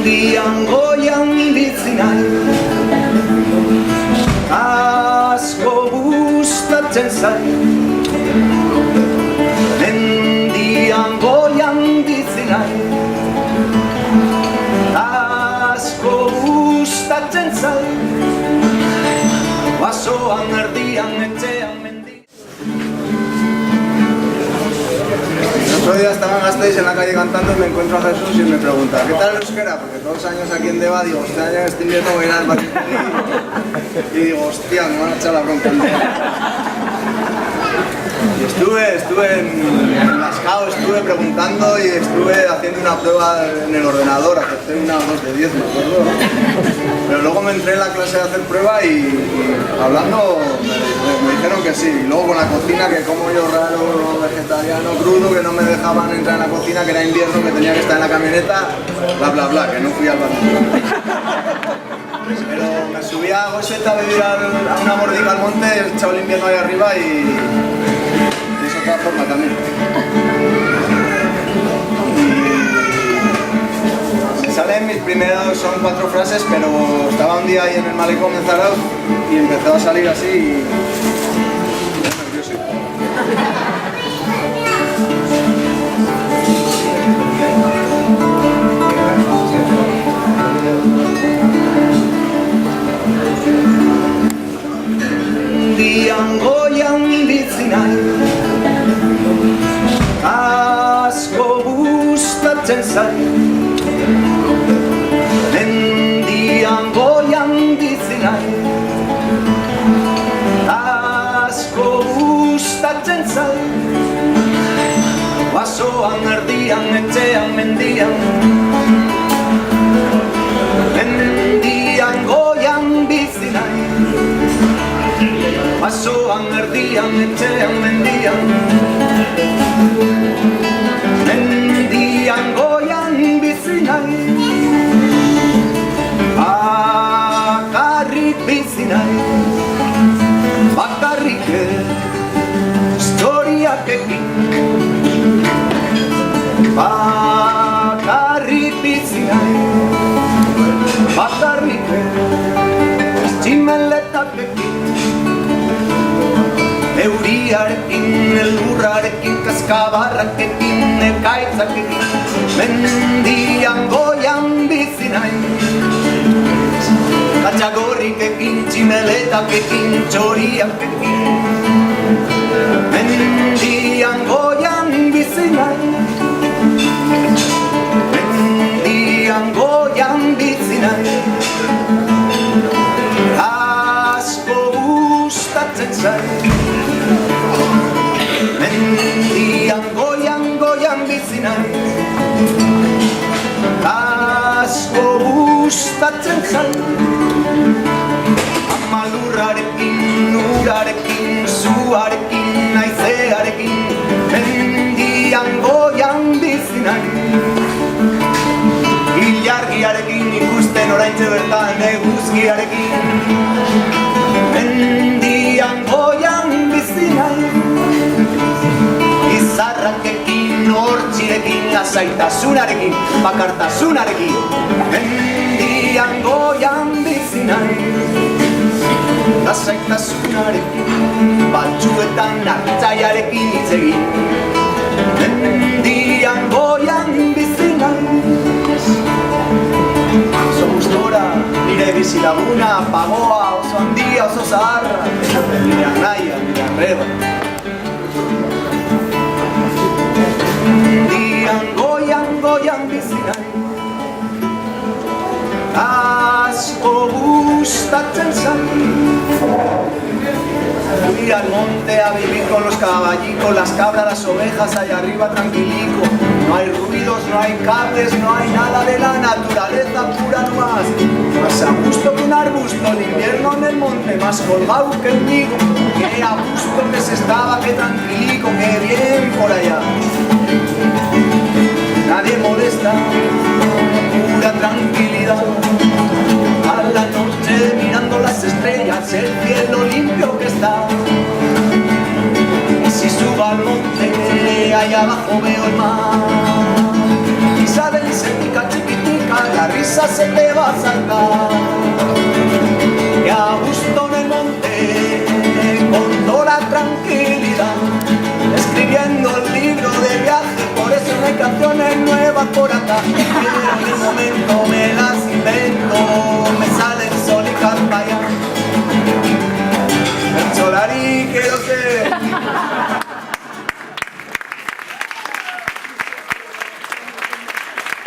Mendian goian bizi nahi, asko gustatzen zait. Mendian goian bizi nahi, asko gustatzen zait. Basoan erdian etxean mendian. El otro día estaba en Gasteiz en la calle cantando y me encuentro a Jesús y me pregunta ¿qué tal el euskera? Porque todos los años aquí en Deva digo, este año este invierno voy a ir al Madrid y digo, hostia, me van a echar la bronca. Y estuve en Lascao, estuve preguntando y estuve haciendo una prueba en el ordenador, acepté una 2 de 10, me acuerdo. Pero luego me entré en la clase de hacer prueba y hablando me dijeron que sí. Y luego con la cocina, que como yo raro, vegetariano, crudo, que no me dejaban entrar en la cocina, que era invierno, que tenía que estar en la camioneta, bla bla bla, que no fui al baño. Pero me subí a Goseta a beber a una bordiga al monte, he echado el invierno ahí arriba y es otra forma también. Se salen mis primeros, son 4 frases, pero estaba un día ahí en el malecón en Zarauz y empezó a salir así y... nervioso. Mendian goian bizi nahi, asko gustatzen zait. Mendian goian bizi nahi, asko gustatzen zait. Basoan erdian etxean mendian, mendian goian bizi nahi. Basoan erdian etxean mendian, mendian goian bizi nahi. Bakarrik bizi nahi, bakarrik historiak ekin. Bakarrik bizi nahi, bakarrik tximeletak ekin. Euriarekin, elurrarekin, kaskabarrakekin, ekaitzakekin, mendian goian bizi nahi. Katxagorrikekin, tximeletakekin, txoriakekin, mendian goian bizi nahi. Mendian goian bizi nahi, asko gustatzen zait. Mendian goian bizi nahi, asko gustatzen zait. Ama lurrarekin, urarekin, zuarekin, haizearekin, mendian goian bizi nahi. Ilargiarekin ikusten oraintxe bertan eguzkiarekin, mendian goian bizi nahi. Izarrakekin, hortxirekin, lasaitasunarekin, bakartasunarekin, mendian goian bizi nahi. Lasaitasunarekin, batzuetan hartzaiarekin hitz egin, mendian goian bizi nahi. Oso gustora, nire bizilaguna, pagoa, oso handia, oso zaharra, nire anaia, nire arreba. Mendian goian bizi nahi, asko gustatzen zait. Fui al monte a vivir con los caballicos, las cabras, las ovejas, allá arriba tranquilico. No hay ruidos, no hay cables, no hay nada de la naturaleza pura nomás. Más a gusto que un arbusto, el invierno en el monte, más colgado que el migo. Qué a gusto que se estaba, qué tranquilico, qué bien por allá. Nadie molesta, pura tranquilidad. A la noche mirando las estrellas, el cielo limpio que está. Y si subo al monte, allá abajo veo el mar. Risa de insectica chiquitica, la risa nada se te va a saltar. Que a gusto en el monte, con toda la tranquilidad, escribiendo el libro de viaje, por eso no hay canciones nuevas por acá.